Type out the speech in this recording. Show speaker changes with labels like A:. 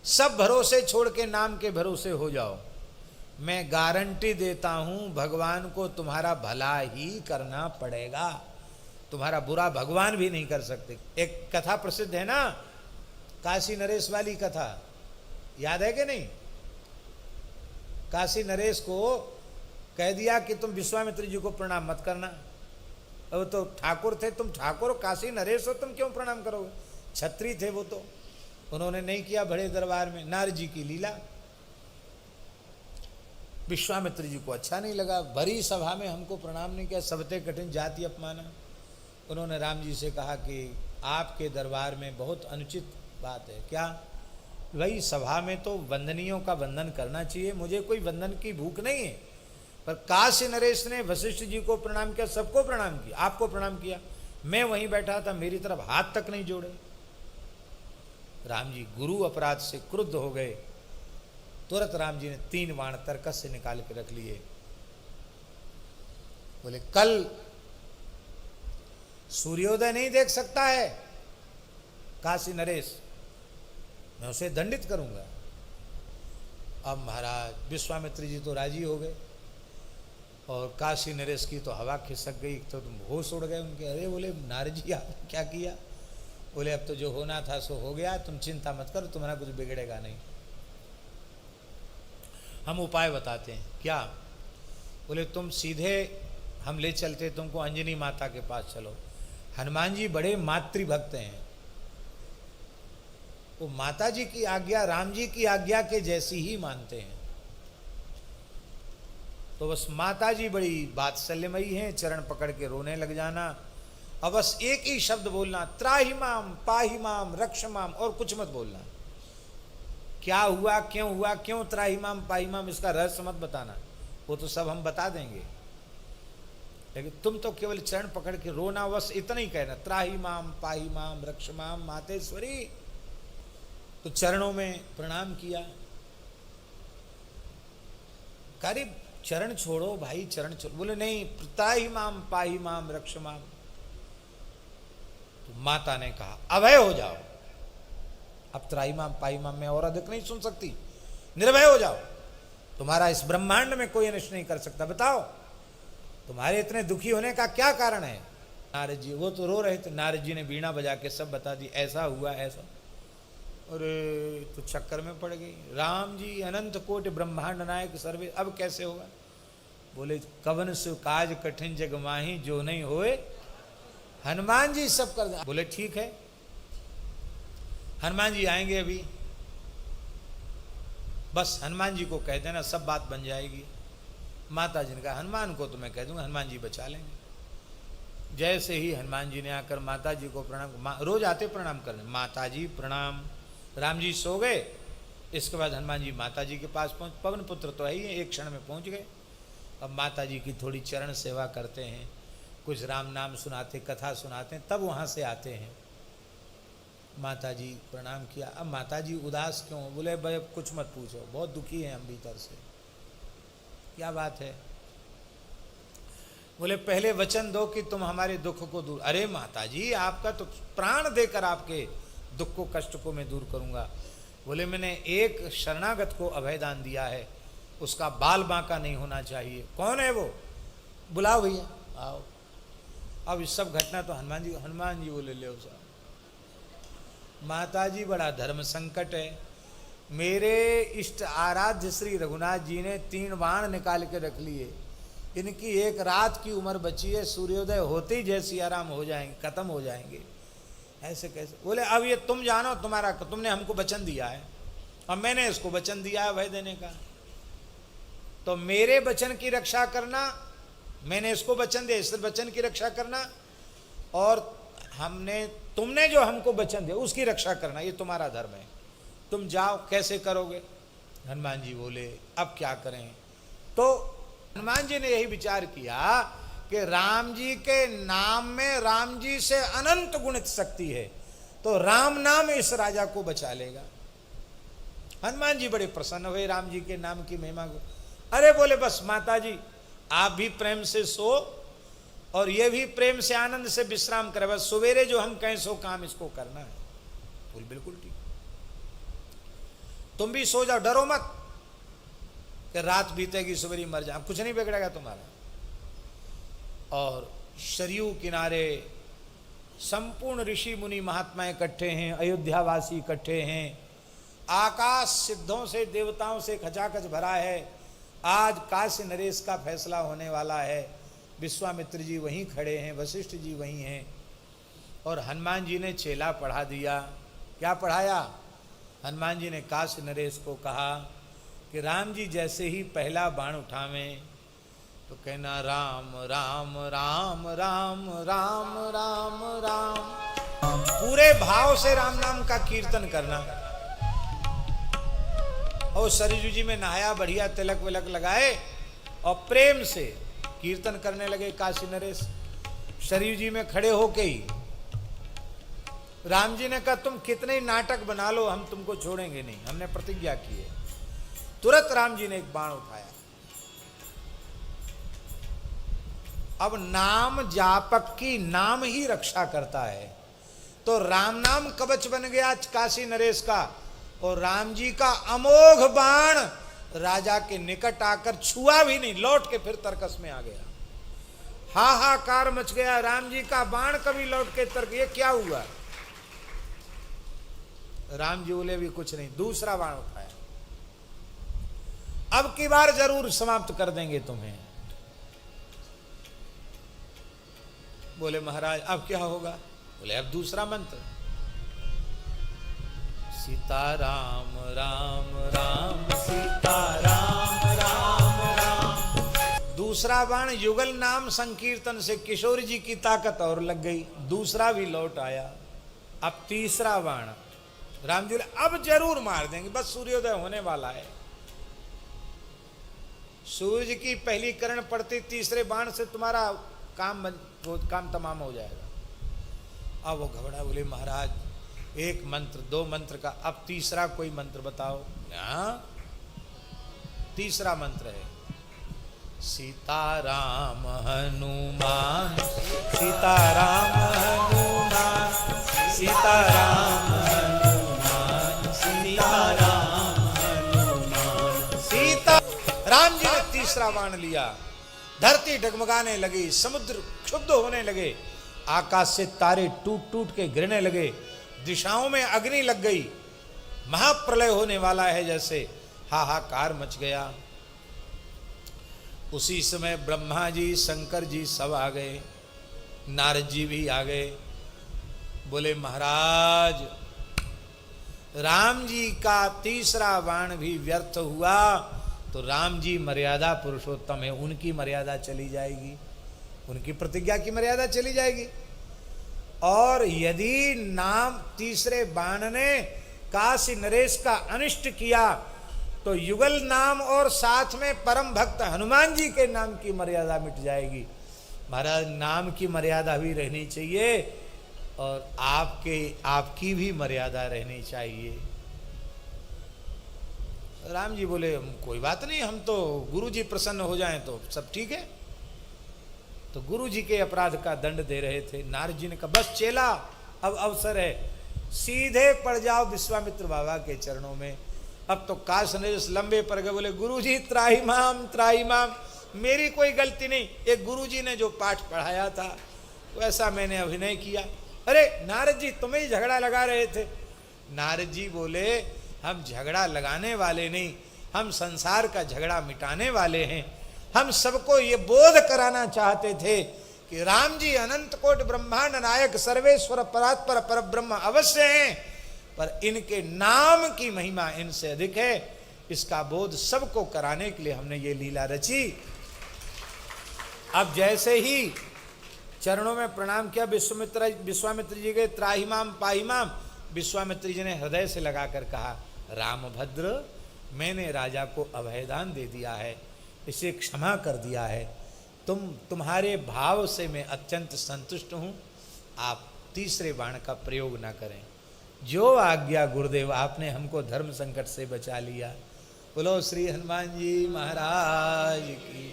A: सब भरोसे छोड़ के नाम के भरोसे हो जाओ। मैं गारंटी देता हूं भगवान को तुम्हारा भला ही करना पड़ेगा, तुम्हारा बुरा भगवान भी नहीं कर सकते। एक कथा प्रसिद्ध है ना, काशी नरेश वाली कथा, याद है कि नहीं? काशी नरेश को कह दिया कि तुम विश्वामित्र जी को प्रणाम मत करना। अब तो ठाकुर थे, तुम ठाकुर काशी नरेश हो, तुम क्यों प्रणाम करोगे? छत्री थे वो तो, उन्होंने नहीं किया बड़े दरबार में। नारद जी की लीला, विश्वामित्र जी को अच्छा नहीं लगा, भरी सभा में हमको प्रणाम नहीं किया, सबते कठिन जाति अपमाना। उन्होंने राम जी से कहा कि आपके दरबार में बहुत अनुचित बात है। क्या? भाई सभा में तो वंदनियों का वंदन करना चाहिए, मुझे कोई वंदन की भूख नहीं है। पर काशी नरेश ने वशिष्ठ जी को प्रणाम किया, सबको प्रणाम किया, आपको प्रणाम किया, मैं वहीं बैठा था, मेरी तरफ हाथ तक नहीं जोड़े। राम जी गुरु अपराध से क्रुद्ध हो गए, तुरंत राम जी ने 3 बाण तरकस से निकाल के रख लिए। बोले कल सूर्योदय नहीं देख सकता है काशी नरेश, मैं उसे दंडित करूंगा। अब महाराज विश्वामित्र जी तो राजी हो गए और काशी नरेश की तो हवा खिसक गई, तो तुम होश उड़ गए उनके। अरे बोले नारद जी आपने क्या किया? बोले अब तो जो होना था सो हो गया, तुम चिंता मत करो, तुम्हारा कुछ बिगड़ेगा नहीं। हम उपाय बताते हैं। क्या? बोले तुम सीधे हम ले चलते तुमको अंजनी माता के पास, चलो। हनुमान जी बड़े मातृभक्त हैं, वो माता जी की आज्ञा राम जी की आज्ञा के जैसी ही मानते हैं। तो बस माता जी बड़ी वात्सल्यमयी हैं, चरण पकड़ के रोने लग जाना, और बस एक ही शब्द बोलना, त्राहि माम पाहि माम रक्ष माम, और कुछ मत बोलना। क्या हुआ, क्यों त्राहि माम पाहि माम, इसका रहस्य मत बताना, वो तो सब हम बता देंगे, लेकिन तुम तो केवल चरण पकड़ के रोना, बस इतना ही कहना, त्राहि माम पाहि माम रक्ष माम मातेश्वरी। तो चरणों में प्रणाम किया। अरे चरण छोड़ो भाई, चरण छोड़ो। बोले नहीं, त्राहि माम पाहि माम रक्ष माम। तो माता ने कहा अभय हो जाओ, अब त्राहि माम पाहि माम में और अधिक नहीं सुन सकती, निर्भय हो जाओ, तुम्हारा इस ब्रह्मांड में कोई अनिष्ट नहीं कर सकता। बताओ तुम्हारे इतने दुखी होने का क्या कारण है? नारद जी, वो तो रो रहे थे, नारद जी ने बीणा बजा के सब बता दी, ऐसा हुआ ऐसा। अरे तो चक्कर में पड़ गई। राम जी अनंत कोटि ब्रह्मांड नायक सर्वे, अब कैसे होगा? बोले कवन सु काज कठिन जग माही, जो नहीं होए हनुमान जी सब कर दे। बोले ठीक है, हनुमान जी आएंगे अभी, बस हनुमान जी को कह देना, सब बात बन जाएगी। माता जी ने कहा हनुमान को तो मैं कह दूंगा, हनुमान जी बचा लेंगे। जैसे ही हनुमान जी ने आकर माता जी को प्रणाम, रोज आते प्रणाम करने, माता जी प्रणाम। राम जी सो गए, इसके बाद हनुमान जी माता जी के पास पहुंच, पवन पुत्र तो है ही, एक क्षण में पहुंच गए। अब माता जी की थोड़ी चरण सेवा करते हैं, कुछ राम नाम सुनाते, कथा सुनाते हैं, तब वहाँ से आते हैं। माता जी प्रणाम किया। अब माता जी उदास क्यों? बोले भाई कुछ मत पूछो, बहुत दुखी हैं हम भीतर से। क्या बात है? बोले पहले वचन दो कि तुम हमारे दुख को दूर। अरे माता जी आपका तो प्राण देकर आपके दुख को कष्ट को मैं दूर करूंगा। बोले मैंने एक शरणागत को अभयदान दिया है, उसका बाल बांका नहीं होना चाहिए। कौन है वो? बुलाओ भैया आओ। अब इस सब घटना तो हनुमान जी बोले ले साहब, माता जी बड़ा धर्म संकट है, मेरे इष्ट आराध्य श्री रघुनाथ जी ने 3 बाण निकाल के रख लिए, इनकी एक रात की उम्र बची है, सूर्योदय होते ही जैसी आराम हो जाएंगे, खत्म हो जाएंगे, ऐसे कैसे? बोले अब ये तुम जानो, तुमने हमको वचन दिया है, अब मैंने इसको वचन दिया है भय देने का, तो मेरे वचन की रक्षा करना, मैंने इसको वचन दिया, इस वचन की रक्षा करना, और तुमने जो हमको वचन दिया उसकी रक्षा करना, ये तुम्हारा धर्म है, तुम जाओ। कैसे करोगे? हनुमान जी बोले अब क्या करें? तो हनुमान जी ने यही विचार किया कि राम जी के नाम में राम जी से अनंत गुणित शक्ति है, तो राम नाम इस राजा को बचा लेगा। हनुमान जी बड़े प्रसन्न हुए राम जी के नाम की महिमा को। अरे बोले बस माता जी आप भी प्रेम से सो और ये भी प्रेम से आनंद से विश्राम करे, बस सवेरे जो हम कहें सो काम इसको करना है। बोल बिल्कुल ठीक। तुम भी सो जाओ, डरो मत कि रात बीतेगी सवेरे मर जाओ, कुछ नहीं बिगड़ेगा तुम्हारा। और सरयू किनारे संपूर्ण ऋषि मुनि महात्मा इकट्ठे हैं, अयोध्यावासी इकट्ठे हैं, आकाश सिद्धों से देवताओं से खचाखच भरा है। आज काशी नरेश का फैसला होने वाला है। विश्वामित्र जी वहीं खड़े हैं, वशिष्ठ जी वहीं हैं, और हनुमान जी ने चेला पढ़ा दिया। क्या पढ़ाया? हनुमान जी ने काशी नरेश को कहा कि राम जी जैसे ही पहला बाण उठावें तो कहना राम राम राम राम राम राम राम, पूरे भाव से राम नाम का कीर्तन करना। और सरयू जी में नहाया, बढ़िया तिलक विलक लगाए और प्रेम से कीर्तन करने लगे काशी नरेश। सरयू जी में खड़े होके ही राम जी ने कहा तुम कितने नाटक बना लो, हम तुमको छोड़ेंगे नहीं, हमने प्रतिज्ञा की है। तुरंत राम जी ने एक बाण उठाया। अब नाम जापक की नाम ही रक्षा करता है, तो राम नाम कवच बन गया काशी नरेश का, और राम जी का अमोघ बाण राजा के निकट आकर छुआ भी नहीं, लौट के फिर तर्कस में आ गया। हाहाकार मच गया, राम जी का बाण कभी लौट के तर्क, ये क्या हुआ? राम जी बोले भी कुछ नहीं, दूसरा बाण उठाया, अब की बार जरूर समाप्त कर देंगे तुम्हें। बोले महाराज अब क्या होगा? बोले अब दूसरा मंत्र, सीता राम राम राम सीता राम राम राम। दूसरा बाण युगल नाम संकीर्तन से किशोर जी की ताकत और लग गई, दूसरा भी लौट आया। अब तीसरा बाण राम जी अब जरूर मार देंगे, बस सूर्योदय होने वाला है। सूर्य की पहली किरण पड़ती तीसरे बाण से तुम्हारा काम तमाम हो जाएगा। अब वो घबरा, बोले महाराज एक मंत्र दो मंत्र का, अब तीसरा कोई मंत्र बताओ। हाँ तीसरा मंत्र है सीताराम हनुमान सीताराम हनुमान सीताराम हनुमान सीताराम हनुमान सीता। राम जी ने तीसरा बाण लिया, धरती डगमगाने लगी, समुद्र क्षुब्ध होने लगे, आकाश से तारे टूट टूट के गिरने लगे, दिशाओं में अग्नि लग गई, महाप्रलय होने वाला है जैसे, हाहाकार मच गया। उसी समय ब्रह्मा जी शंकर जी सब आ गए, नारद जी भी आ गए। बोले महाराज राम जी का तीसरा बाण भी व्यर्थ हुआ तो राम जी मर्यादा पुरुषोत्तम है, उनकी मर्यादा चली जाएगी, उनकी प्रतिज्ञा की मर्यादा चली जाएगी। और यदि नाम तीसरे बाण ने काशी नरेश का अनिष्ट किया तो युगल नाम और साथ में परम भक्त हनुमान जी के नाम की मर्यादा मिट जाएगी। महाराज नाम की मर्यादा भी रहनी चाहिए और आपकी भी मर्यादा रहनी चाहिए। राम जी बोले कोई बात नहीं, हम तो गुरु जी प्रसन्न हो जाएं तो सब ठीक है। तो गुरु जी के अपराध का दंड दे रहे थे। नारद जी ने कहा बस चेला अब अवसर है, सीधे पड़ जाओ विश्वामित्र बाबा के चरणों में। अब तो काश नरेश लंबे पड़ गए, बोले गुरु जी त्राही माम, मेरी कोई गलती नहीं, एक गुरु जी ने जो पाठ पढ़ाया था वैसा मैंने अभिनय किया। अरे नारद जी तुम्हें ही झगड़ा लगा रहे थे। नारद जी बोले हम झगड़ा लगाने वाले नहीं, हम संसार का झगड़ा मिटाने वाले हैं। हम सबको ये बोध कराना चाहते थे कि राम जी अनंत कोट ब्रह्मांड नायक सर्वेश्वर परात्पर परब्रह्म अवश्य हैं, पर इनके नाम की महिमा इनसे अधिक है। इसका बोध सबको कराने के लिए हमने ये लीला रची। अब जैसे ही चरणों में प्रणाम किया, विश्वामित्र जी के त्राहिमाम पाहिमाम, विश्वामित्र जी ने हृदय से लगाकर कहा रामभद्र मैंने राजा को अभयदान दे दिया है, इसे क्षमा कर दिया है, तुम्हारे भाव से मैं अत्यंत संतुष्ट हूँ, आप तीसरे बाण का प्रयोग ना करें। जो आज्ञा गुरुदेव, आपने हमको धर्म संकट से बचा लिया। बोलो श्री हनुमान जी महाराज की।